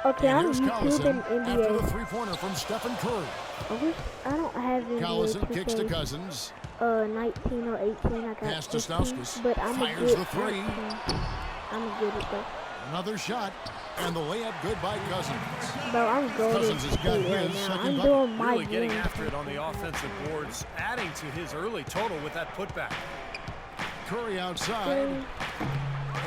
Okay, And I'm here's YouTube and Collison after the NBA. three-pointer from Stephen Curry. I don't have NBA Collison kicks to 2K, Cousins. 19 or 18. I got Pass to 15, Stauskas. but I'm a Fires good the three. 19. I'm a good at that. Another shot. And the layup good by Cousins. Bro, I'm going Cousins has got right his now. second I'm bucket. doing my Really getting game. after it on the offensive boards, adding to his early total with that putback. Curry outside.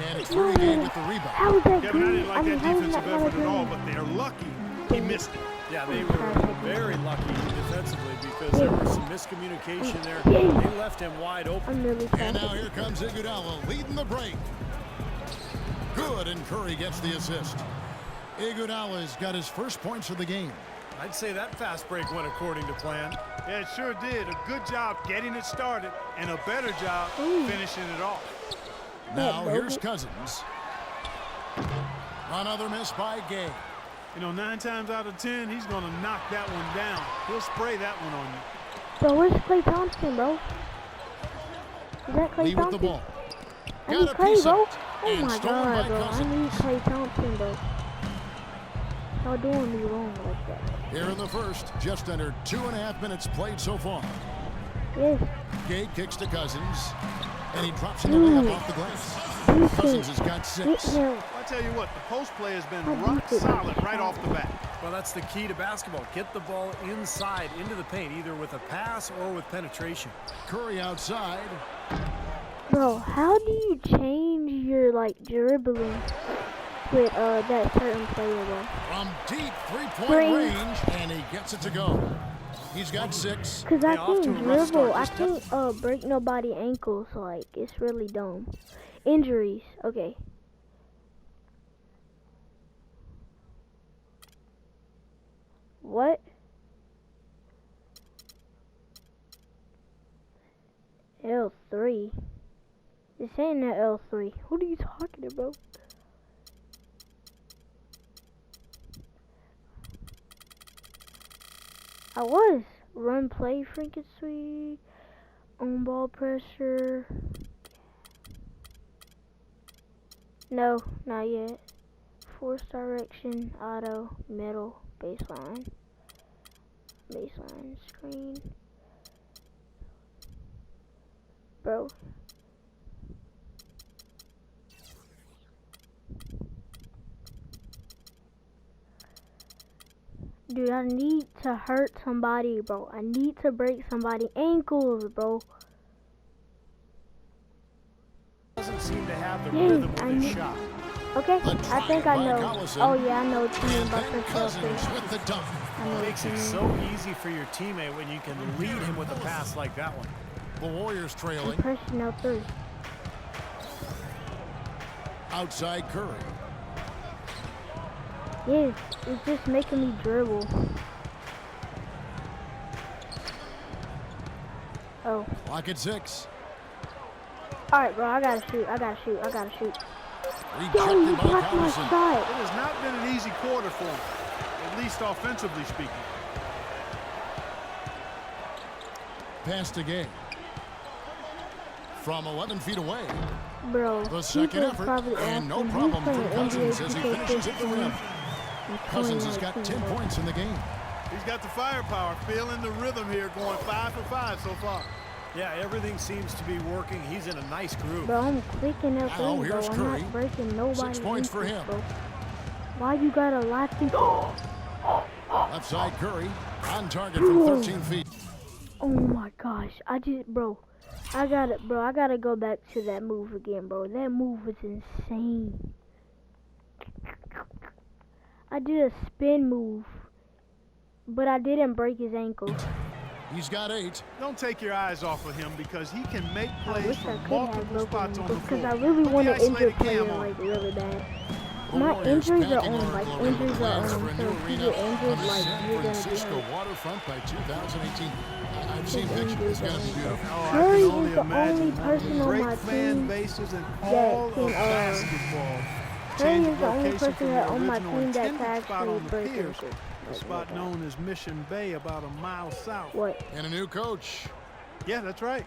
And it's Curry again with the rebound. How is that Kevin, I good? didn't like that how is defensive that not effort at all, good? but they're lucky he missed it. Yeah, they were very lucky defensively because there was some miscommunication there. They left him wide open. I'm really And now fast. here comes Iguodala leading the break. Good, and Curry gets the assist. Iguodala's got his first points of the game. I'd say that fast break went according to plan. Yeah, it sure did. A good job getting it started and a better job finishing it off. Now here's Cousins. Another miss by Gay. You know, 9 times out of 10, he's going to knock that one down. He'll spray that one on you. Bro, where's Klay Thompson, bro? Is that Klay Lee with the Thompson? ball. I need Got a Klay, piece bro. of it. Oh And my stolen god, by bro. I Cousins. need Klay Thompson, bro. Y'all doing me wrong like that. Here in the first, just under 2.5 minutes played so far. Yes. Gay kicks to Cousins, and he drops in the layup off the glass. Cousins has got 6. Yeah. I tell you what, the post play has been rock solid right off the bat. Well, that's the key to basketball. Get the ball inside into the paint, either with a pass or with penetration. Curry outside. Bro, how do you change your, like, dribbling with, that certain player, bro? From deep three-point Three. range, and he gets it to go. He's got 6. Cause I Yeah, off to can't a rough dribble. start. I Just can't break nobody ankles. Like it's really dumb. Injuries. Okay. What? L3. This ain't that L3. What are you talking about? I was. Run play freaking on ball pressure. No, not yet. Force direction, auto, middle, baseline. Baseline, screen. Bro. Dude, I need to hurt somebody, bro. I need to break somebody's ankles, bro. Doesn't seem to have the Yeah, rhythm of I his need- shot. Okay, The I think drive I by know. Collison. Oh yeah, I know what you mean And about then the Cousins with the dunk. I know It what makes you it mean. so easy for your teammate when you can lead him with a pass like that one. The Warriors trailing. Personnel 3. Outside Curry. Yeah, it's just making me dribble. Oh. Clock at 6. Alright, bro, I gotta shoot. I gotta shoot. Dang, Rejected you by blocked my Collison. shot. It has not been an easy quarter for him, at least offensively speaking. Pass to Gay. From 11 feet away. Bro, The he second was effort, probably and no awesome. problem He's from playing Cousins NBA as he 2K finishes at the rim. 15. Cousins has got 20, 10 bro. points in the game. He's got the firepower, feeling the rhythm here, going 5 for 5 so far. Yeah, everything seems to be working. He's in a nice groove. Bro, I'm clicking up Now, three, bro. here's I'm Curry. not breaking nobody's 6 points for ankles, him. bro. Why you gotta lock me? Left side Curry. On target from 13 feet. Oh my gosh. I gotta go back to that move again, bro. That move was insane. I did a spin move, but I didn't break his ankle. He's got 8. Don't take your eyes off of him because he can make I plays wish I from could have multiple broken spots him on the because floor. I really Put want the an injured isolated player cam on. like really bad. The My Warriors injuries are packing on, Oracle like, Arena injuries are plans on, for a so new if you arena get injured, on the like, San you're gonna be Francisco hurt. waterfront by 2018. I've seen His pictures. It's injuries gonna are be on, beautiful. Oh, I Curry can is only the imagine only one of person the on great my fan team bases in that all can, of basketball. Curry Change is of the only location person from that the on my original team that can intended spot actually on the break piers, ankles. the Like, spot like that. known as Mission Bay, about a mile south. What? And a new coach. Yeah, that's right.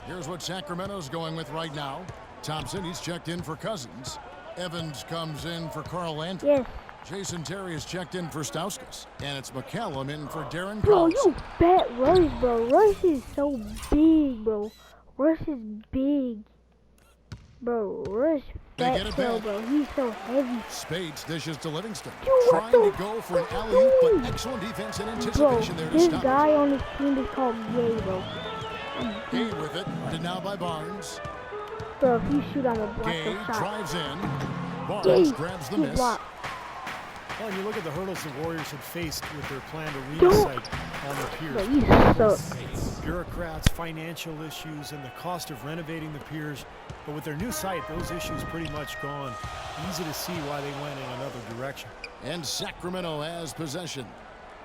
Here's what Sacramento's going with right now. Thompson, he's checked in for Cousins. Evans comes in for Carl Landry. Yes. Jason Terry is checked in for Stauskas, and it's McCallum in for Darren Bro, Collins. you fat Rush, bro. Rush is so big, bro. Rush is big. Bro, Rush They fat get it tail, back. bro. He's so heavy. Spades dishes to Livingston, Dude, what trying the to go for an fuck you alley-oop, doing? but excellent defense and Bro, anticipation there to this stop it. guy on his team is called Gay, bro. Gay with it, and now by Barnes. Bro, if you shoot, I'm a block Gay the shot. drives in. Barnes Gay, grabs the you miss. block. Well, you look at the hurdles the Warriors had faced with their planned arena Dude. site on the piers. Bro, you suck. Bureaucrats, financial issues, and the cost of renovating the piers. But with their new site, those issues pretty much gone. Easy to see why they went in another direction. And Sacramento has possession.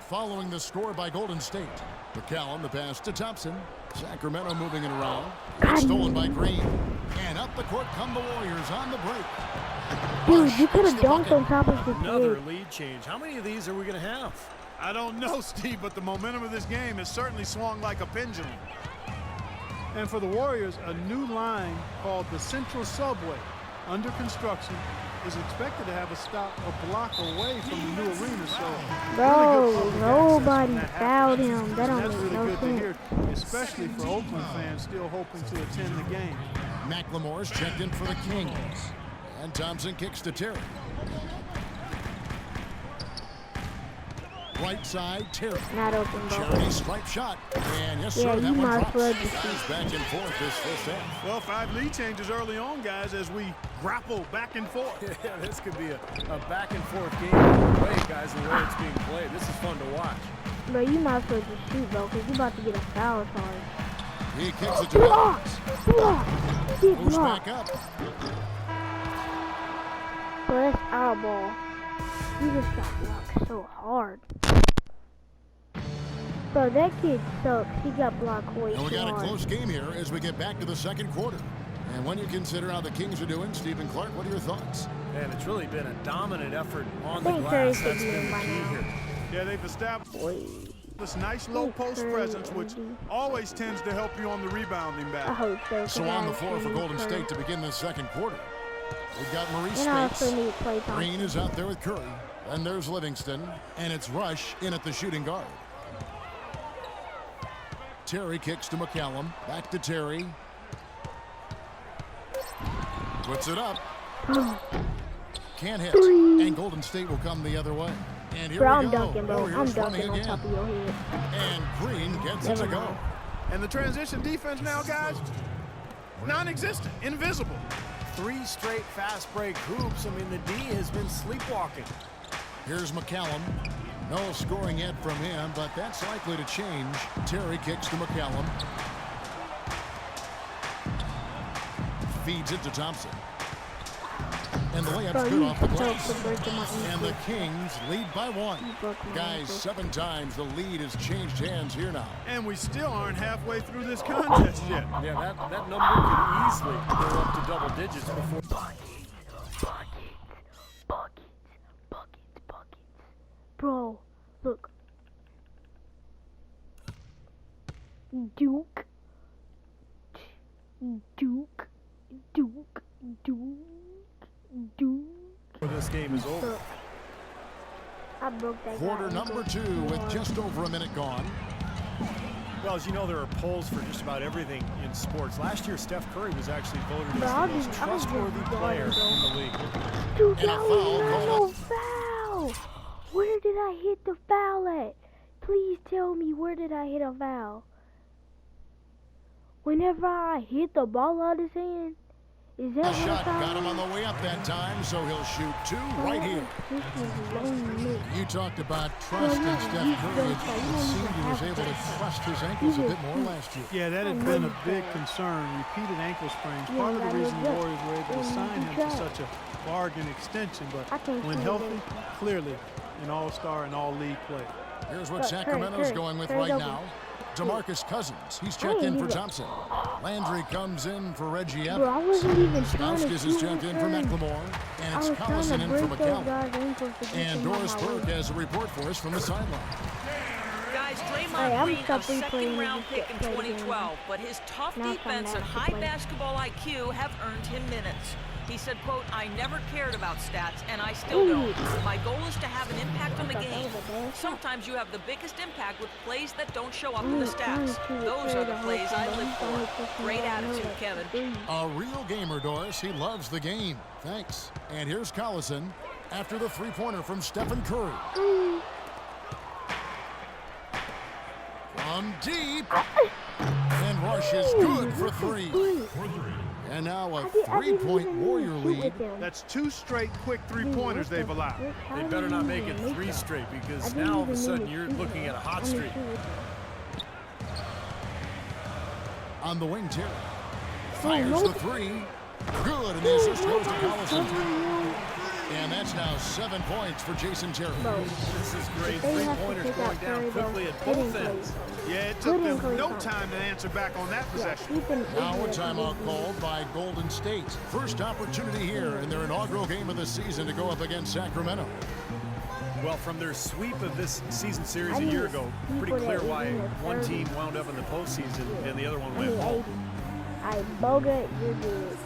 Following the score by Golden State. McCallum, the pass to Thompson. Sacramento moving it around. It's stolen by Green. And up the court come the Warriors on the break. Dude, you could Hits have the dunked bucket. on top of the Another kid. lead change. How many of these are we going to have? I don't know, Steve, but the momentum of this game has certainly swung like a pendulum. And for the Warriors, a new line called the Central Subway, under construction, is expected to have a stop a block away from the new arena. So, Bro, really good public nobody access when that fouled happens. him. That And don't that's make really no good to hear, sense. especially for Oakland fans still hoping to attend the game. McLemore's checked in for the Kings. And Thompson kicks to Terry. Right side, Terry. Not open, bro. Charity stripe shot. And yes, Yeah, sir, that you one might drops. as well just Guys back and forth this first half. Well, 5 lead changes early on, guys, as we grapple back and forth. Yeah, this could be a back and forth game either way, guys, the way it's being played. This is fun to watch. Bro, you might as well just shoot, bro, because you about to get a foul charge. He kicks it to Block! Barnes. Block! Big Moves block. back up. Bro, that's our ball. You just got blocked so hard. Bro, that kid sucks. He got blocked way And we too got a hard. close game here as we get back to the second quarter. And when you consider how the Kings are doing, Stephen Clark, what are your thoughts? And it's really been a dominant effort on the think Curry glass. should That's be in been the by key now. here. Yeah, they've established Boy, this nice low post Curry, presence, which Andy. always tends to help you on the rebounding I battle. hope so. So 'cause on the I floor for actually Golden need State Curry. to begin the second quarter. We've got Maurice And I also Spates. need Klay Thompson. Green is out there with Curry. And there's Livingston. And it's Rush in at the shooting guard. Terry kicks to McCallum. Back to Terry. Puts it up. Can't hit. And Golden State will come the other way. And here Bro, we I'm go. dunking, bro. Warriors I'm running dunking on again. top of your head. And Green gets it Never to go. mind. And the transition defense now, guys, non-existent, invisible. 3 straight fast break hoops. I mean, the D has been sleepwalking. Here's McCallum. No scoring yet from him, but that's likely to change. Terry kicks to McCallum. Feeds it to Thompson. And the layup's Bro, good you off the suck glass. for breaking my And the ankle. Kings lead by 1. You broke my Guys, ankle. 7 times the lead has changed hands here now. And we still aren't halfway through this contest yet. Yeah, that number could easily go up to double digits before. Buckets. Bro, look. Duke. This game is over. Look. I broke that Quarter guy's number ankle 2 with hard. just over a minute gone. Well, as you know, there are polls for just about everything in sports. Last year, Steph Curry was actually voted as Bro, the I'll most just trustworthy go player ahead, bro. in the league. Dude, And a that foul was not called. no foul. Where did I hit the foul at? Please tell me, where did I hit a foul? Whenever I hit the ball out of his hand, is that A what shot foul got him on is? the way up that time, so he'll shoot 2 right here. This is lonely. You talked about trust in Steph Curry. It seemed he was able to trust his ankles a bit more last year. Yeah, that had been a big concern. Repeated ankle sprains. Yeah, Part of that the reason was the it. Warriors were able to And sign you him can to tell. such a bargain extension. I But can't when see healthy, it. clearly an all-star and all-league player. Here's what Look, Sacramento's Curry, going with Curry's right open. now. DeMarcus Cousins. He's checked in for Thompson. Landry comes in for Reggie Bro, I Evans. wasn't even trying to Stauskas is shoot checked in for Curry. McLemore. And I it's was trying Collison to in for break those McCallum. guys' ankles to get And them on Doris my Burke way. has a report for us from the sideline. Guys, Guys, Hey, Draymond I'm Green, a stop replaying second-round this pick in play again. 2012, but his tough Now defense come and back to high play. basketball IQ have earned him minutes. He said, quote, "I never cared about stats, and I still don't. My goal is to have an impact on the game. Sometimes you have the biggest impact with plays that don't show up in the stats. Those are the plays I live for." Great attitude, Kevin. A real gamer, Doris. He loves the game. Thanks. And here's Collison after the three-pointer from Stephen Curry. From deep. And Rush is good for three. And now a three-point Warrior lead. That's 2 straight quick three-pointers they've allowed. They better not make it 3 straight, because now all of a sudden you're looking at a hot streak. On the wing, Terry. Fires the three. Good, and the assist goes to Collison. And that's now 7 points for Jason Terry. This is great. 3-pointers going down quickly at both ends. Yeah, it took them no time to answer back on that possession. Now a timeout called by Golden State. First opportunity here in their inaugural game of the season to go up against Sacramento. Well, from their sweep of this season series a year ago, pretty clear why one team wound up in the postseason and the other one went home. I Bogut, you're good.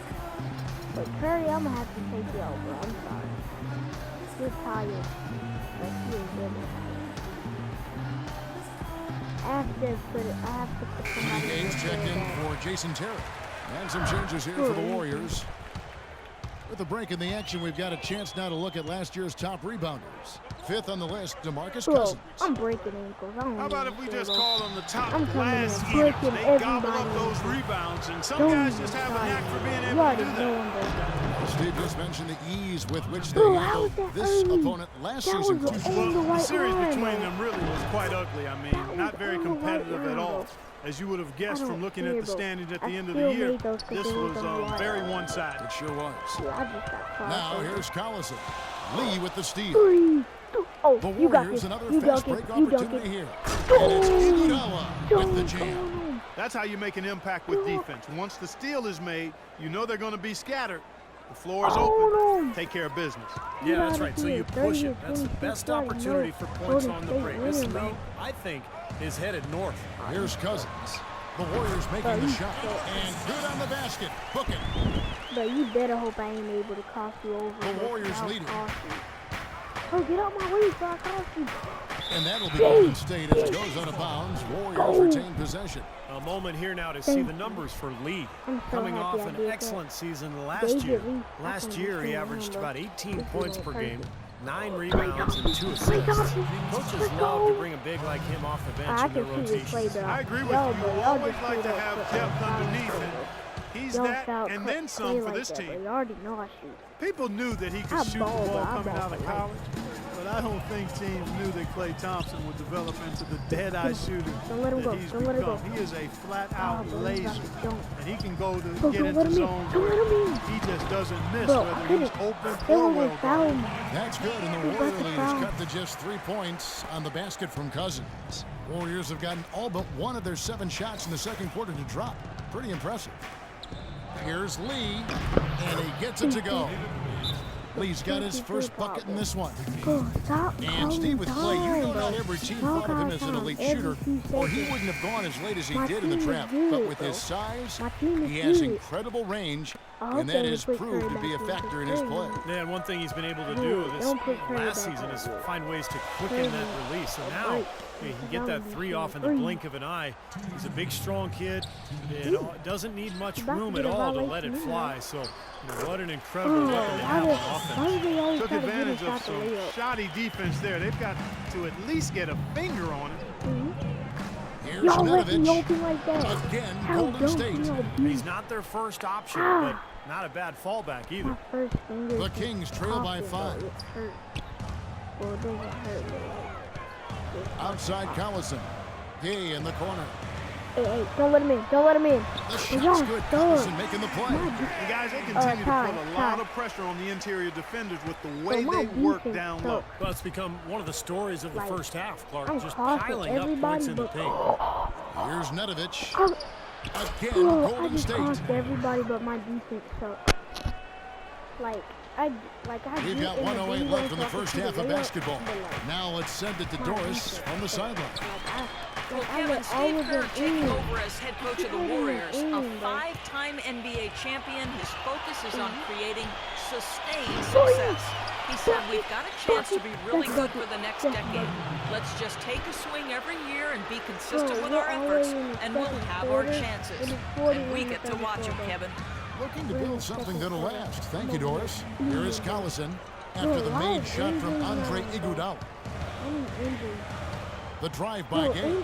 But Curry, I'm gonna have to take you over. I'm sorry. You're tired. But you're really tired. I have to put somebody Games in checked in there. for Jason Terry. And some changes here for the Warriors. With a break in the action, we've got a chance now to look at last year's top rebounders. 5th on the list, DeMarcus Bro, Cousins. I'm breaking ankles. I don't How about even if we care, just bro. call them the top I'm coming in glass and eaters? breaking They gobble up everybody. those rebounds, and some Don't guys just have a try knack for being it. able You to already do know that. I'm breaking. Steve just mentioned the ease with which they Bro, how handled was that this early? opponent last That season. was on the The right series line, between bro. them really was quite ugly. I mean, not very on the right competitive line, at all. bro. As you would have I guessed don't from looking care, at the bro. standings at I the end of the still year, made those 'cause this they was was on the right very line. one-sided. It sure was. Yeah, I just got caught. Now here's Collison. Lee with the steal. 3, 2. Oh, The you got Warriors, this. another You fast got break it. You got opportunity it. here. And it's Iguodala with the jam. Boom. That's how you make an impact with defense. Once the steal is made, you know they're going to be scattered. The floor is open. Take care of business. Yeah, that's right. So you push it. That's the best opportunity for points on the break. This lead, I think, is headed north. Here's Cousins. The Warriors making the shot. And good on the basket. Book it. But you better hope I ain't able to cross you over. The Warriors without leading. crossing. Oh, get out my way so I cross you. And that'll be Golden State as it goes out of bounds. Warriors retain possession. A moment here now to see the numbers for Lee. I'm so Coming happy off I an did that. excellent season They last year. did. Last year he averaged about 18 This points is per perfect. game, 9 rebounds and 2 assists. Coaches love to bring a big like him off the bench I in their can see this play, rotations. but I agree with y'all, you. bro, You y'all always just like to straight up have put depth foul underneath on it. me. He's Don't that foul and play then some for like this that, bro. team. You already know I shoot. People knew that he I could shoot the ball, ball but I coming ball out of for life. college, but I don't think teams knew that Klay Thompson would develop into the dead-eye shooter Don't let him that go. he's Don't let him become. go. He is a flat-out bro, he's laser, about to jump. and he can go to Bro, get don't into let him in. zones Don't where let him in. he just doesn't miss, Bro, I whether he's couldn't. open They or were well gonna foul guarded. me. That's good, and the He's Warrior about to leaders foul. cut to just 3 points on the basket from Cousins. Warriors have gotten all but one of their 7 shots in the second quarter to drop. Pretty impressive. Here's Lee, and he gets it to go. Lee's got his first bucket in this one. Bro, stop And Steve with Klay, you know not every team thought of him as an Time elite every shooter, few or he seconds. wouldn't have gone as late as he My did in the team is draft. good, But with bro. his size, My team is he has good. incredible range, I hope and that they has put proved Curry to be a back in factor in the his game. play. Yeah, and one thing he's been able to Dude, do this don't put Curry last back season in is the find ways to quicken Curry that needs release. So a now break. he can get that 3 off in the Three. blink of an eye. He's a big, strong kid. It doesn't need much About to room get at a all to violation let it anyway. fly. So, what an incredible Oh, weapon to have on offense. why do they always Took try to get advantage a of shot to some lay up? shoddy defense there. They've got to at least get a finger on it. Here's Y'all let me Nedovic. open like that. Again, How Golden don't State. you He's not their first option, Ah. but not a bad fallback either. My first finger. The Kings trail by 5. It hurt. Well, it doesn't hurt, but like, Outside Collison. Gay in the corner. hey, don't let him in. Don't let him in. The Y'all shot's good. done. Collison making the play. And guys, they continue to Ty, put a lot Ty. of pressure on the interior defenders with the way my they work defense down low. sucks. Well, it's become one of the stories of the Like, first half, Clark. I'm Just crossing piling up everybody points in the but- paint. Here's Nedovic. Oh, Again, bro, I Golden just State. crossed everybody but my defense sucks. Like, We've got 1:08 left in the first half of basketball. Now let's send it to Doris on the sideline. Well, Kevin, Steve Kerr taking over as head coach of the Warriors, a 5-time NBA champion. His focus is on creating sustained success. He said, we've got a chance to be really good for the next decade. Let's just take a swing every year and be consistent with our efforts, and we'll have our chances. And we get to watch him, Kevin. Looking to build something that'll last. Thank you, Doris. Here is Collison after the made shot from Andre Iguodala. The drive by Gay.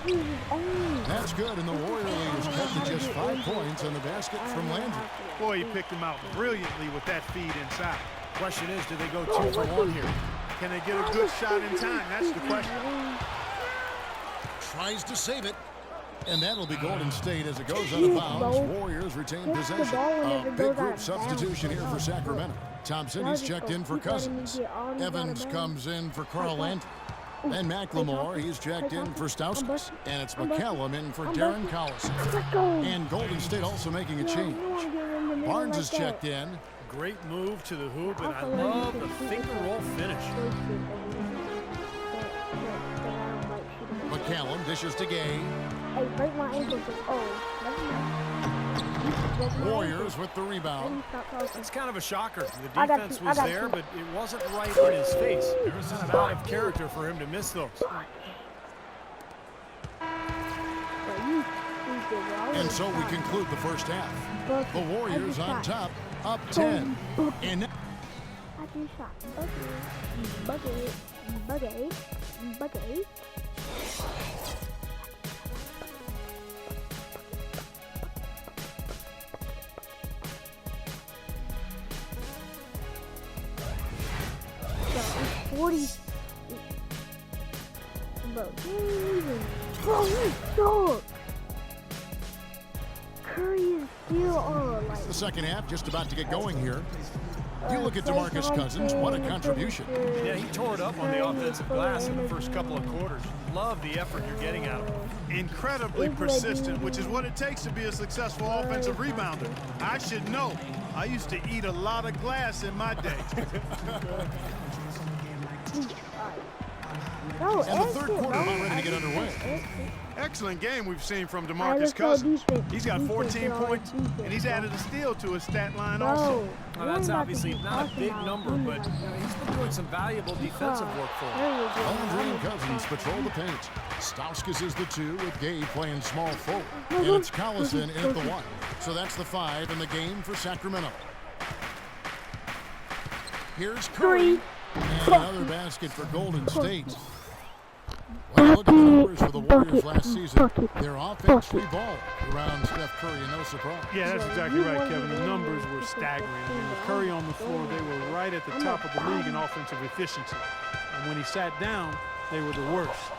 That's good, and the Warrior lead is cut to just 5 points on the basket from Landry. Boy, he picked him out brilliantly with that feed inside. Question is, do they go 2 for 1 here? Can they get a good shot in time? That's the question. Tries to save it. And that'll be Golden State as it goes out of bounds. Warriors retain possession. A big group substitution here for Sacramento. Thompson, he's checked in for Cousins. Evans comes in for Carl Landry. And McLemore, he's checked in for Stauskas. And it's McCallum in for Darren Collison. And Golden State also making a change. Barnes is checked in. Great move to the hoop, and I love the finger roll finish. McCallum dishes to Gay. Hey, break my ankle. Warriors with the rebound. It's kind of a shocker. The defense was there, but it wasn't right in his face. It was kind of out of character for him to miss those. And so we conclude the first half. The Warriors on top, up 10. And Bucket. So 40. Bro, you suck. Curry is still on. Like, the second half just about to get going here. You look at DeMarcus Cousins, what a contribution. Yeah, he tore it up on the offensive glass in the first couple of quarters. Love the effort you're getting out of him. Incredibly persistent, which is what it takes to be a successful offensive rebounder. I should know. I used to eat a lot of glass in my day. And the third quarter about ready to get underway. Excellent game we've seen from DeMarcus Cousins. He's got 14 points, and he's added a steal to his stat line also. Well, that's obviously not a big number, but he's been doing some valuable defensive work for him. Landry and Cousins patrol the paint. Stauskas is the 2 with Gay playing small forward. And it's Collison in at the 1. So that's the 5 in the game for Sacramento. Here's Curry. And another basket for Golden State. Well, look at the numbers for the Warriors last season. Their offense revolved around Steph Curry, and no surprise. Yeah, that's exactly right, Kevin. The numbers were staggering. I mean, with Curry on the floor, they were right at the top of the league in offensive efficiency. And when he sat down, they were the worst.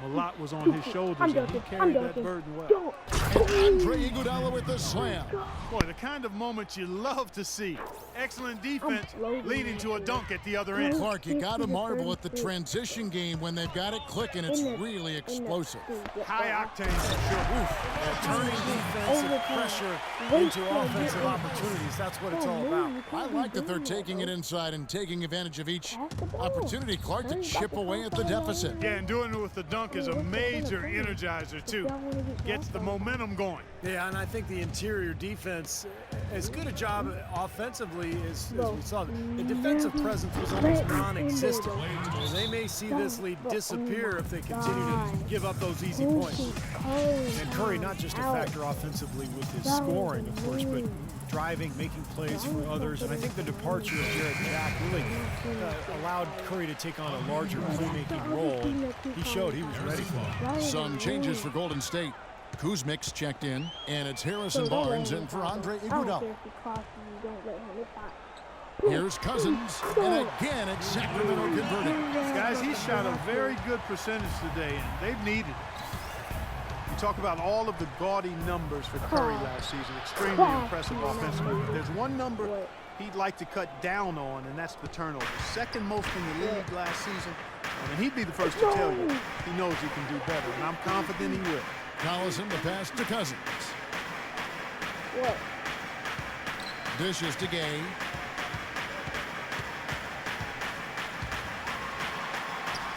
A lot was on his shoulders, and he carried that burden well. And Andre Iguodala with the slam. Boy, the kind of moment you love to see. Excellent defense leading to a dunk at the other end. Clark, you got to marvel at the transition game when they've got it clicking. It's really explosive. High octane for sure. Turning defensive pressure into offensive opportunities. That's what it's all about. I like that they're taking it inside and taking advantage of each opportunity, Clark, to chip away at the deficit. Yeah, and doing it with the dunk is a major energizer, too. Gets the momentum going. Yeah, and I think the interior defense, as good a job offensively as we saw, the defensive presence was almost non-existent. They may see this lead disappear if they continue to give up those easy points. And Curry, not just a factor offensively with his scoring, of course, but driving, making plays for others. And I think the departure of Jarrett Jack really allowed Curry to take on a larger playmaking role. He showed he was ready for it. Some changes for Golden State. Kuzmic's checked in, and it's Harrison Barnes in for Andre Iguodala. Here's Cousins, and again it's Sacramento converting. Guys, he shot a very good percentage today, and they've needed it. You talk about all of the gaudy numbers for Curry last season, extremely impressive offensively. There's one number he'd like to cut down on, and that's the turnover. Second most in the league last season, and he'd be the first to tell you he knows he can do better, and I'm confident he will. Collison the pass to Cousins. Dishes to Gay.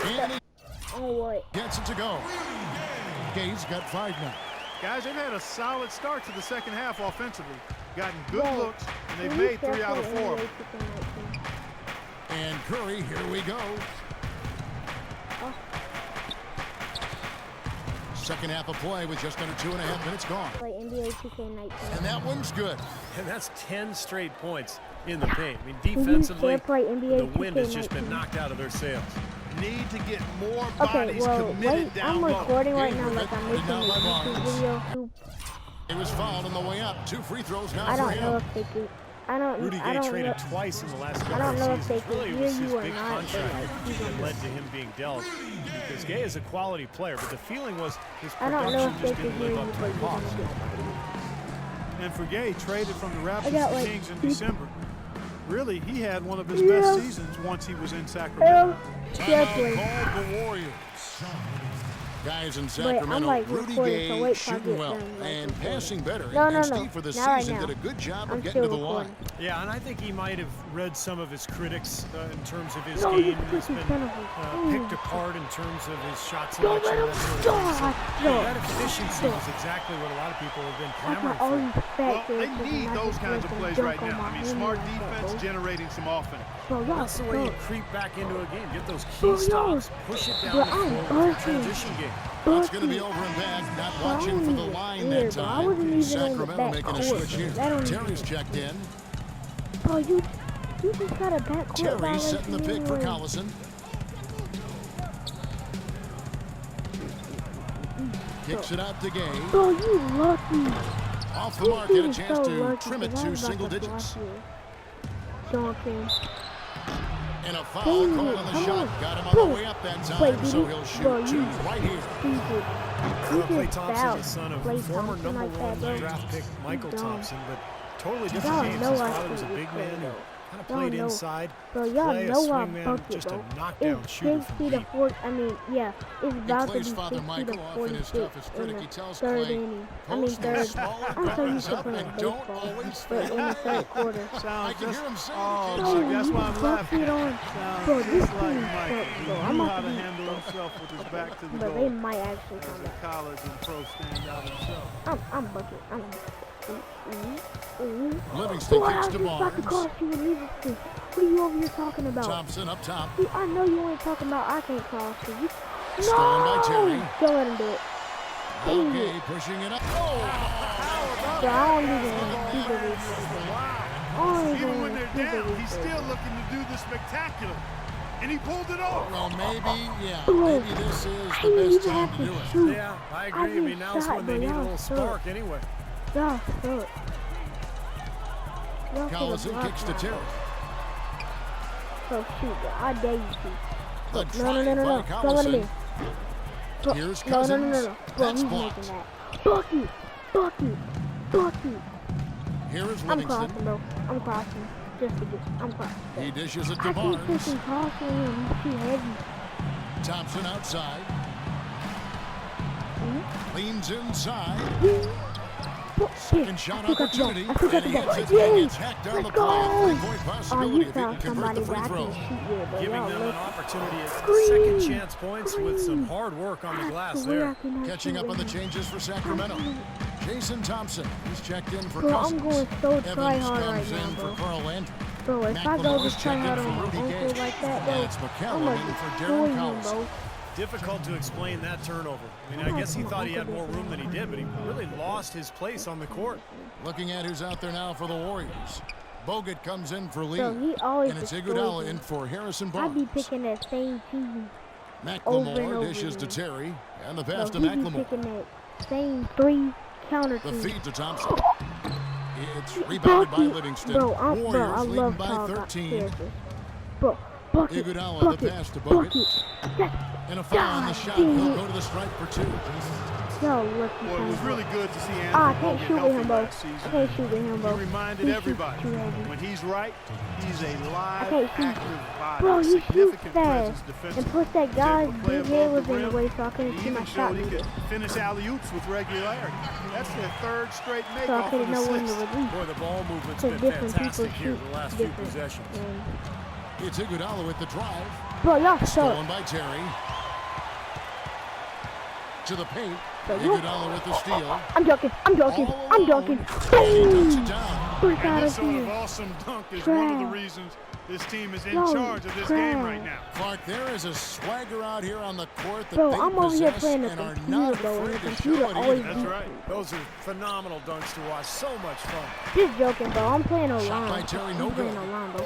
And he Oh, what? gets it to go. Gay's got 5 now. Guys, they've had a solid start to the second half offensively. Gotten good Bro, looks, and they've can you made 3 out of play 4. NBA 2K19? And Curry, here we go. Oh. Second half of play with just under 2.5 minutes gone. Play NBA 2K19. And that one's good. And that's 10 straight points in the paint. I mean, Can you defensively, still play NBA the wind has just been 2K19? knocked out of their sails. Need to get more Okay, bodies well, committed wait, down I'm low. recording right Game now with like it, I'm putting making a down by YouTube Barnes. video. He was fouled on the way up. 2 free throws now I for don't know him. if they could. I don't Rudy I Gay don't traded know. twice in the last I couple don't of know if they seasons. can Really, it hear was his you or big not, but contract like, he's that gonna led to him being dealt. Because Gay is a quality player, but the feeling was his I don't know production if they just can didn't hear live you, up to but the you're cost. gonna get And for Gay, traded from the Raptors got, to like, Kings in two- December. Really, he had one of his Yeah. best seasons once he was in Sacramento. Definitely. Timeout called the Warriors. Guys in I'm, Sacramento, like, Rudy recording, Gay so wait till I shooting get well done, like, and recording. passing better. No, and no, Steve no. for the Not right season now. did a good job I'm of getting to still the recording. line. Yeah, and I think he might have read some of his critics in terms of his No, game. you He's been freaking son of a- picked apart in terms of his shot Don't selection. let him that sort of thing. So, stop. No. that efficiency is exactly what a lot of people have been I clamoring got all for. these fat Well, they characters need and I those just kinds let of them plays dunk right on now. my I mean, hand smart like that, defense bro. generating some offense. Bro, y'all That's the way you suck. creep back into a game. Get those key Bro, y'all- stops. Push it down bro, the I'm floor with your buzzing. transition game. It's going to be Bucky. over and back. Not Bro, I watching for the wasn't line even that here, bro. I time. wasn't even on the Sacramento back making a court. switch here. That don't Terry's even- checked in. Bro, you just got a backcourt Terry violation setting the pick for anyway. Collison. Kicks it out to Gay. Bro, you lucky. Off the You mark, had a being chance so to lucky, trim it 'cause I to was about single to digits. block you. Dunking. And a foul Dang call it, on the come shot. on. Got him on Bro. the way up that time, Wait, did so you- he'll shoot bro, 2 you- right here. Stupid. Klay You just Thompson, fouled the son of Klay former Thompson number like 1 that, bro. draft pick Michael Dumb. Thompson, but totally Y'all different games. know His I father was a shoot big this man play, who though. kind of Y'all played know. inside. Bro, y'all Klay, a know I swingman, bucket, just bro. a knockdown It's shooter 60 from to deep. 40. I mean, yeah, it's about to be Clay's 60 father to Michael, often his 46 toughest in critic, the he tells third Clay, inning. I mean, post the third. smaller I'm so used guards to up playing and don't baseball, always but in the third quarter. I Sounds can just, hear him saying oh, it, No, kids. that's you why I'm bucket laughing. on. Sounds Bro, just this like team Michael. sucks, He bro. knew I'm how about to to be handle himself with his back to the But they goal. might actually As come a back. college and pro standout himself. I'm bucket. I'm Livingston Boy, I kicks was to just about to Barnes. cross you with Livingston. What are you over here talking about? Thompson up top. See, I know you ain't talking about I can't cross you. No! Stolen by Terry. Don't let him do it. Dang Okay, it. pushing it up. Bro, I don't even want to see the replay. I don't even Even when want they're to see the down, he's replay. still looking to do the spectacular. And he pulled it off. Well, maybe, yeah, Bro, maybe this is I the didn't best even time have to to do it. shoot. Yeah, I I agree. I mean, just now's shot, when they but need a y'all little suck. spark anyway. Y'all suck. Y'all could've Collison blocked kicks to that. Terry. So shoot, bro. I dare you to. The No, drive no. by Don't let him in. Collison. Bro, Here's no. Cousins. Bro, That's he's blocked. making that. Bucky. Here is I'm Livingston. crossing, bro. I'm crossing. Just to get. I'm crossing. He dishes it I to keep Barnes. freaking crossing him. He's too heavy. Thompson outside. Mm-hmm. Leans inside. Second Shot opportunity. I took And out he the ball. hits it. And gets Yay! hacked down the Let's play. go! Three-point Oh, possibility you if he can found convert somebody the free that I throw. can shoot with, but Giving y'all them an lucky. opportunity at Green. second chance points with some Green. hard work on the I glass swear there. I cannot Catching shoot up on the with him. changes for Sacramento. Jason Thompson. He's checked in for Bro, Cousins. I'm going so Evans try hard right comes now, in bro. for Carl Landry. Bro, if I go McLemore's just try checked in hard on for my Rudy uncle Gay. like that, bro, And it's I'm McCallum gonna in for destroy Darren him, Collison. bro. Difficult to explain that turnover. I mean, I guess he thought he had more room than he did, but he really lost his place on the court. Looking at who's out there now for the Warriors. Bogut comes in for Lee. Bro, he always And it's destroys Iguodala me. in for Harrison I be Barnes. picking that same team. over and McLemore over dishes to again. Terry. And the Bro, pass to he be McLemore. picking that same three counter The team. feed to Thompson. It's rebounded by Livingston. Bro, I Warriors leading love by tall 13. characters. Bro, bucket, Iguodala, bucket, the pass to Bogut. bucket. Yes. And a foul on the God shot. dang He'll it. go to the stripe for 2. Yo, lucky Boy, it was time. really good to see I Andrew can't Bogut shoot with healthy him, bro. last season. I can't shoot with him, bro. He reminded He shoots everybody, too heavy. when he's right, he's a live, can't shoot. active body, Bro, he shoots significant fast. presence And defensively. plus that He's able guy's to play big head above was the in the rim. way, so I couldn't He see my even shot showed he neither. could finish alley-oops with regularity. That's their third straight make So I off couldn't an know when to assist. release. Boy, the ball movement's So been different people fantastic here shoot the last few different. possessions. And It's Iguodala with the drive. Bro, y'all Stolen suck. by Terry. To the paint. Bro, you- Iguodala with the steal. I'm joking. I'm joking. All I'm alone. joking. He knocks it Boom. down. Freak And out this of sort of here. awesome dunk is one of the Trash. reasons this team is in Yo, charge of this game trash. right now. Clark, there is a swagger out here on the court that Bro, they I'm over here possess playing the and are computer, not bro, and the afraid to computer show it always either. That's right. Those are phenomenal dunks to watch. So much fun. Just joking, bro. I'm playing a Shot by line. Terry, no I'm playing good. a line, bro.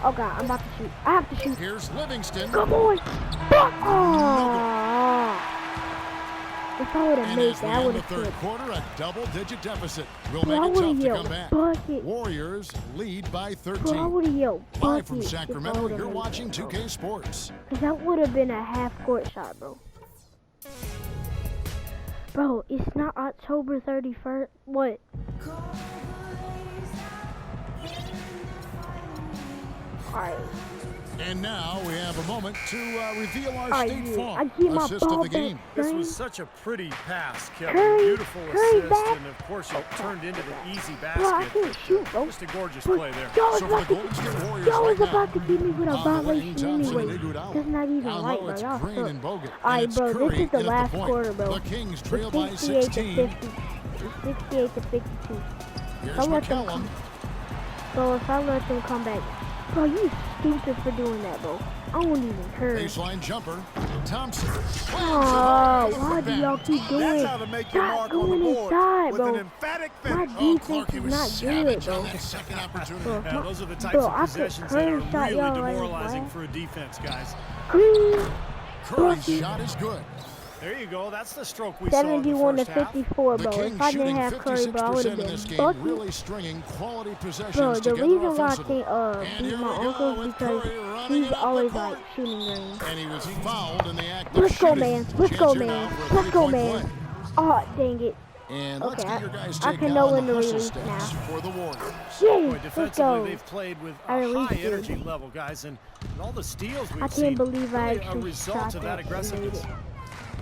Oh god, I'm about to shoot. I have to shoot. Here's Livingston. Come on. Oh. If I would have And made as we that, I end would the have third killed. quarter, a double-digit deficit will Bro, I make it would tough have to come yelled back. bucket. Warriors lead by Bro, I 13. would have yelled bucket. Live from if I Sacramento, would've you're made watching that, bro. 2K Sports. Cause that would have been a half-court shot, bro. Bro, it's not October 31st. What? Alright. And now we have a moment to reveal our Alright, State yeah. Farm I get my assist of ball the back. game. This Green. was such a pretty pass, Kevin. Curry, Beautiful Curry assist, back. and of course it turned into the easy Bro, I basket. can't shoot, bro. Just a gorgeous Bro, play there. Y'all was So for about the to, Golden State Warriors y'all was right now, about to give me with a on the wing, violation Thompson anyway. and Iguodala. That's not even Down right, low, bro. it's Y'all Green suck. and Bogut. Alright, And it's bro, Curry this is the in at last point. quarter, bro. The Kings It's trail by 68 to 16. 50. It's 68 to 52. Here's Don't let them McCallum. come. Bro, if I let them come back. Bro, you stupid for doing that, bro. I won't even care. Baseline jumper. Thompson. Oh, why do y'all keep doing That's it? how to make your Stop mark on the going board inside, with an bro. emphatic My finish. Oh, defense Clark, he is was not savage good, on bro. that second opportunity. Bro, Yeah, those are the types bro, of I could possessions that are Curry shot really y'all right, demoralizing boy. for a defense, guys. Green. Curry's Bucket. shot is good. There you go. That's the stroke we saw in the 71 to first half. 54, The bro. Kings If I didn't shooting have Curry, bro, I would 56% have in this been game, bucket. really stringing quality possessions Bro, the together reason why I offensively. can't And beat here my we go uncle is with because Curry running he's it up the always court. like shooting range. And he was fouled in the act of Let's go, shooting. man. Let's Chance go, here man. now for a Let's go, three-point man. play. Oh, dang it. And let's Okay, get your guys I take can down know the when to hustle release steps now. for the Warriors. Yay, Boy, let's defensively, go. they've played with I a released high it. energy level, guys, and all the steals we've I can't seen, believe I really a actually result shot of that that and made aggressiveness. it.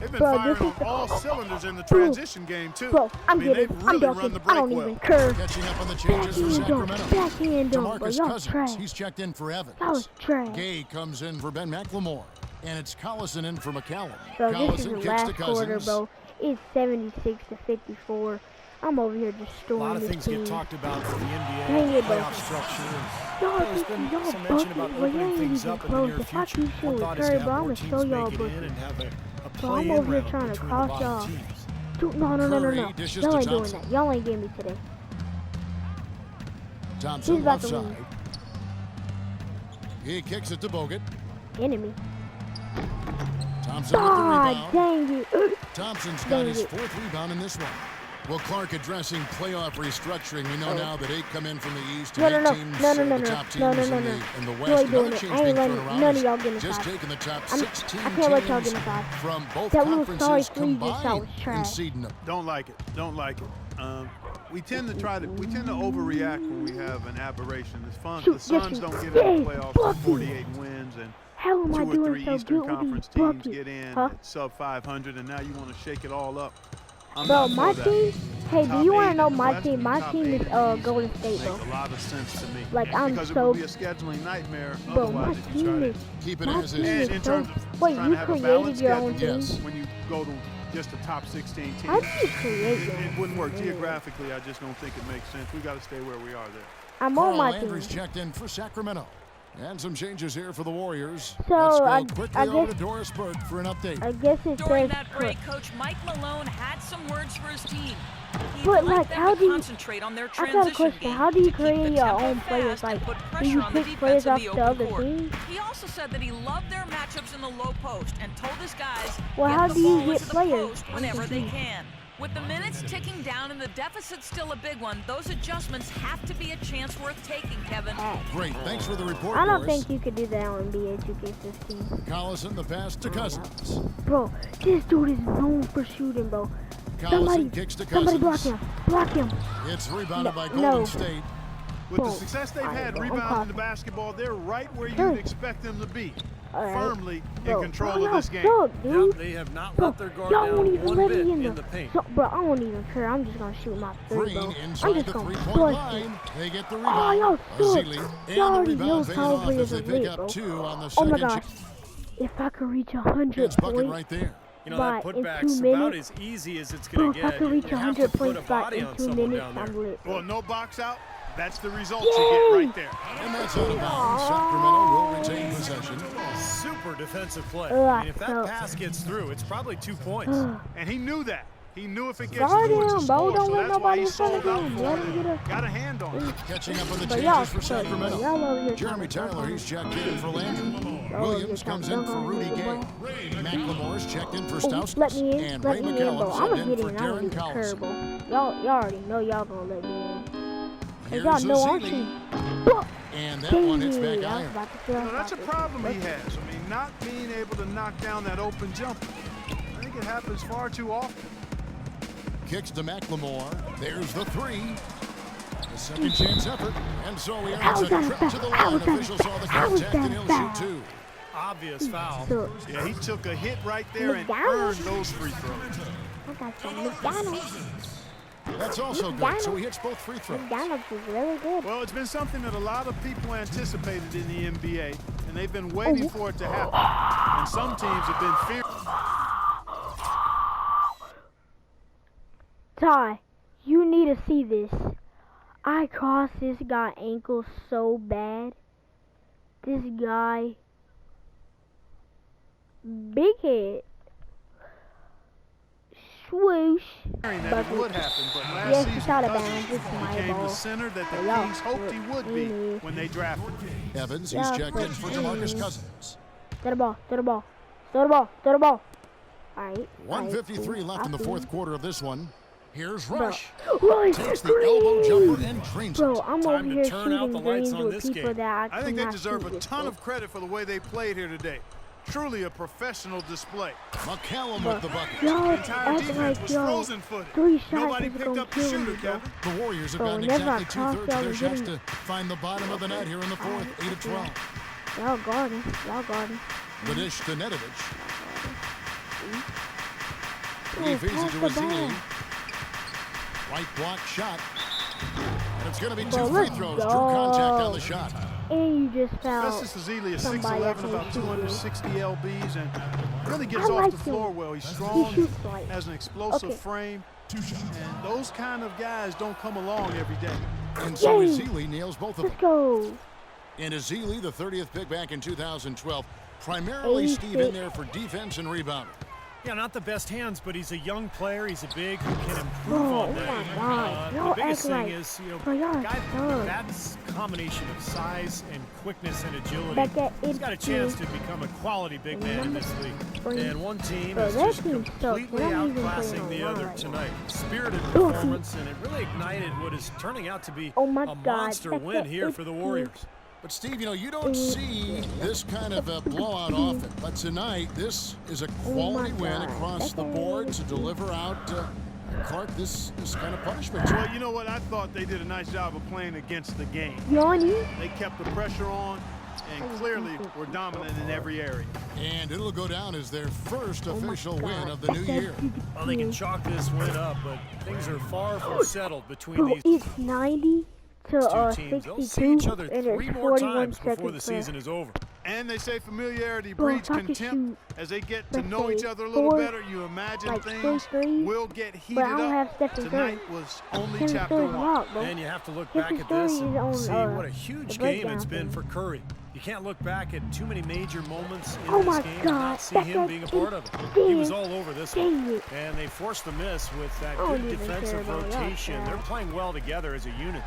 They've been Bro, firing this on is the- all cylinders in the Bro, transition game, too. Bro, I'm I mean, getting. they've I'm really run dunking. the I break don't well. even care. Catching up on the changes for Backhand dunk. Sacramento. Backhand dunk, bro. DeMarcus Y'all Cousins, trash. he's checked in for Evans. Y'all was trash. Gay comes in for Ben McLemore. And it's Collison in for McCallum. Bro, this is Collison the kicks last to quarter, Cousins. bro. It's 76 to 54. I'm over here A lot destroying of this things team. get talked about in the Dang NBA it, bro. playoff structure. Y'all There's think been y'all some mention about bucket, but y'all opening ain't things even up in the close. near If I future. keep One shooting thought is Curry, to bro, have I'm more gonna show teams y'all make it in bucket. and have a Bro, I'm play-in over here round trying to between the cross bottom y'all. teams. Dude, no. Curry dishes Y'all to ain't doing Thompson. that. Y'all ain't getting me today. Thompson He's about left to side. leave. He kicks it to Bogut. Enemy. Thompson with the Ah, rebound. dang it. Thompson's got Dang his it. fourth rebound in this one. Well, Clark addressing playoff restructuring. We know now that 8 come in from the East No, and 8 no, teams no, are no, the no, top teams no, no, in no, the no. in the You West. ain't doing Another it. change I ain't being letting thrown around none of is y'all get just inside. taking the top I'm- 16 I can't let y'all teams get inside. from both That little conferences sorry three just shot combined was and trash. seeding them. Don't like it. Don't like it. We tend to overreact when we have an aberration. It's fun. Shoot, The Suns yes, don't you get in the did. playoffs Bucket. with 48 wins, and How am I 2 or doing 3 so Eastern good with Conference these teams buckets? get in Huh? at sub 500, and now you want to shake it all up. I'm Bro, not my for that. team. Hey, do Top you want 8 to know in the my West team? and My top team 8 is in the East Golden State, bro. Makes a lot of sense to me. Like, I'm because so- it would be a scheduling nightmare Bro, my otherwise if you try team to. is. Keep it My as team is. And in is so. terms of Wait, trying you to have a created balanced your own schedule, team? Yes. when you go to just the top 16 teams, How do you create your own it wouldn't work team? geographically. I just don't think it makes sense. We got to stay where we are there. I'm on Carl my Landry's team. checked in for Sacramento. And some changes here for the Warriors. So, Let's go I quickly over guess- to Doris Burke for an update. I guess it During says. that break, Coach Mike Malone had some words for his team. He'd But, like like, them how to do you- concentrate on their I got a transition question. game How do you to keep the create your tempo own players? fast and Like, put do pressure you on the pick defense players in off the the open other court. team? He also said that he loved their matchups in the low post and told his guys Well, get how the do you ball get into the players? post I'm whenever they confused. can. With the minutes ticking down and the deficit still a big one, those adjustments have to be a chance worth taking, Kevin. Great. Thanks for the report, I don't Doris. think you could do that on NBA 2K15. Collison, the pass to Cousins. Bro, this dude is known for shooting, bro. Collison kicks to Somebody block Cousins. him. Block him. It's rebounded by No. Golden State. With the Boom. success they've All right, had bro, I'm rebounding the confident. basketball, they're right where Sure. you'd expect them to be. firmly Bro, in control y'all of this game. suck, dude. Yep, they have not Bro, let their guard y'all won't down even one let bit me in the paint. So, bro, I won't even care. I'm just gonna shoot my three, bro. Green I'm inside just the gonna three-point bust it. line. They get the Oh, rebound. y'all suck. Azili Y'all and the already know rebound paying Tyler off Players as they is pick lit, up bro. 2 on the Oh my second. gosh. If I could reach 100 Chance bucket points, right there. You know, But that in putback's 2 about minutes, as easy as it's bro, going to if I get. could reach You have 100 to put a points by body in on 2 someone minutes, down there. I'm lit. Well, no box out. That's the result you get right there. And that's out of bounds. Sacramento will retain possession. Super defensive play. Ugh, I mean, if that so- pass gets through, it's probably 2 points. And he knew that. He knew if it gets Guard through, it's a him, bro. score, Don't so let that's why nobody he in front of sold out him. for Let it. him get up. Got a hand on it. Catching up on the But y'all changes for suck, bro. Sacramento. Y'all over here Jeremy trying to Tyler, he's checked in for Landry. Y'all over here Williams trying comes to in dunk for on Rudy me, Gay. boy. McLemore's checked in for Oh, Stauskas. let me in. And Let Ray me in, bro. McCallum I'ma subbed in get for in. I don't Darren even care, Collison. bro. Y'all already know y'all gonna let me in. Here's Cause y'all know I'm Azili. shooting. And that one hits back I was iron. about to say, I was That's a about to problem he say. has. I mean, not being able to knock down that open jumper. I think it happens far too often. Kicks to McLemore. There's the 3. A second chance effort. And so he How earns was a that a trip foul? to the How line. was that a Officials saw the foul? How was contact that and a he'll foul? shoot 2. Obvious foul. So, Yeah, he took a hit right there and McDonald's. earned those free throws. I got some McDonald's. That's also good. So he hits both free throws. McDonald's is really good. Well, it's been something that a lot of people anticipated in the NBA, and they've been waiting for it to happen. And some teams have been fearing. Ty, you need to see this. I crossed this guy's ankle so bad. This guy, big head, swoosh. That it would happen, but last Yes, season it's out of Cousins bounds. It's my became ball. the center that the Y'all Kings hoped he would be really- when they drafted him. Evans, he's Yeah, checked in for but- DeMarcus Cousins. To the ball, to the ball, to the ball, to the ball. Alright. 1:53 left in the fourth quarter of this one. Here's Rush. Rush, Takes the elbow jumper and drains Bro, it. I'm Time over to here turn out shooting the lights greens on with this people game. that I think they cannot deserve shoot a with, ton bro. of credit for the way they played here today. Truly a professional display. McCallum with the bucket. Y'all The entire act defense like was y'all frozen-footed. 3 shots Nobody is picked gonna up the kill shooter, me, bro. Kevin. The Warriors have Bro, gotten whenever I exactly cross two-thirds of y'all their and shots get to find the bottom of the net here in the fourth. 8 of 12. Y'all guarding, y'all guarding. The dish to Nedovic. Oh, He feeds it pass to the ball. Azili. Right block shot. And it's going to be 2 Bro, free let's throws. go. True contact on the shot. And you just fouled. Festus Ezeli is somebody 6'11", that about can shoot 260 lbs, and really gets I off like the him. floor well. He's He strong, shoots right. has an explosive Okay. frame, and those kind of guys don't come along every day. And so Yay. Azili nails both of Let's them. go. And Azili, the 30th pick back in 2012, primarily Steve in there for defense and rebounding. Yeah, not the best hands, but he's a young player. He's a big who can improve Bro, on oh that. my God. The Y'all biggest act thing like- is, bro, y'all guy, suck. that's combination of size and quickness and agility. Back at He's got a chance 82. to become a quality big man in this league. Three. And one team Bro, is that just team sucks. completely They're not even outclassing playing the online other right tonight. Spirited Oh, performance, and it really ignited what is turning out to be Oh my a God, monster back win at here for the 82. Warriors. But Steve, you know, you don't see this kind of a blowout often. But tonight, this is a quality win God. across the board to deliver out Clark this kind of punishment. Well, you know what? I thought they did a nice job of playing against the game. Yanni. They kept the pressure on and clearly were dominant in every area. And it'll go down as their first Oh my official God. win of the new Back at year. 82. Well, they can chalk this win up, but things are far from settled between Bro, these it's 90 to two teams. They'll see 62, each other and 3 it's more 41 times before seconds the season left. is over. And they say familiarity Bro, breeds if I could contempt. shoot, As they get to let's know say, each other a little 4, better, you imagine like, things 3 will get heated but I don't have up. Stephen Tonight Curry. was only Stephen chapter Curry's 1. locked, bro. And you have to look Stephen back at this Curry is on, and see what a huge the game it's breakdown been thing. for Curry. You can't look back at too many major moments in Oh this my game and God, not see back him at being a part of it. He was all over this Dang one. it. And they forced the miss with that I don't good even care defensive about y'all, rotation. Cal. They're playing well together as a unit.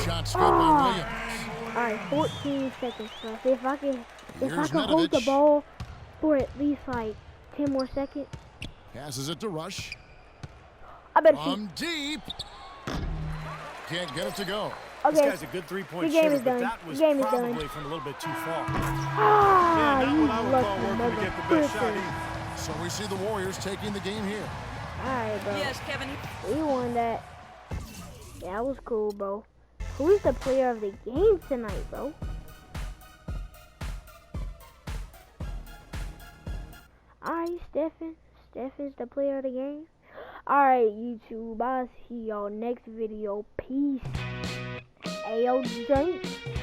Shots good by Williams. Alright, 14 seconds left. If I can Here's hold the Nedovic. ball for at least like 10 more seconds, Passes it to Rush. I better shoot. From deep. Can't get it to go. This Okay. guy's a good three-point The game shooter, is but done. that was The game is done. probably from a little bit too far. Ah, Yeah, you not what I would call lucky working to get the best shot motherfucker. either. So we see the Warriors taking the game here. Alright, bro. Yes, Kevin. We won that. Yeah, that was cool, bro. Who's the player of the game tonight, bro? Alright, Stephen. Stephen's the player of the game. Alright, YouTube. I'll see y'all next video. Peace. Ayo, drink.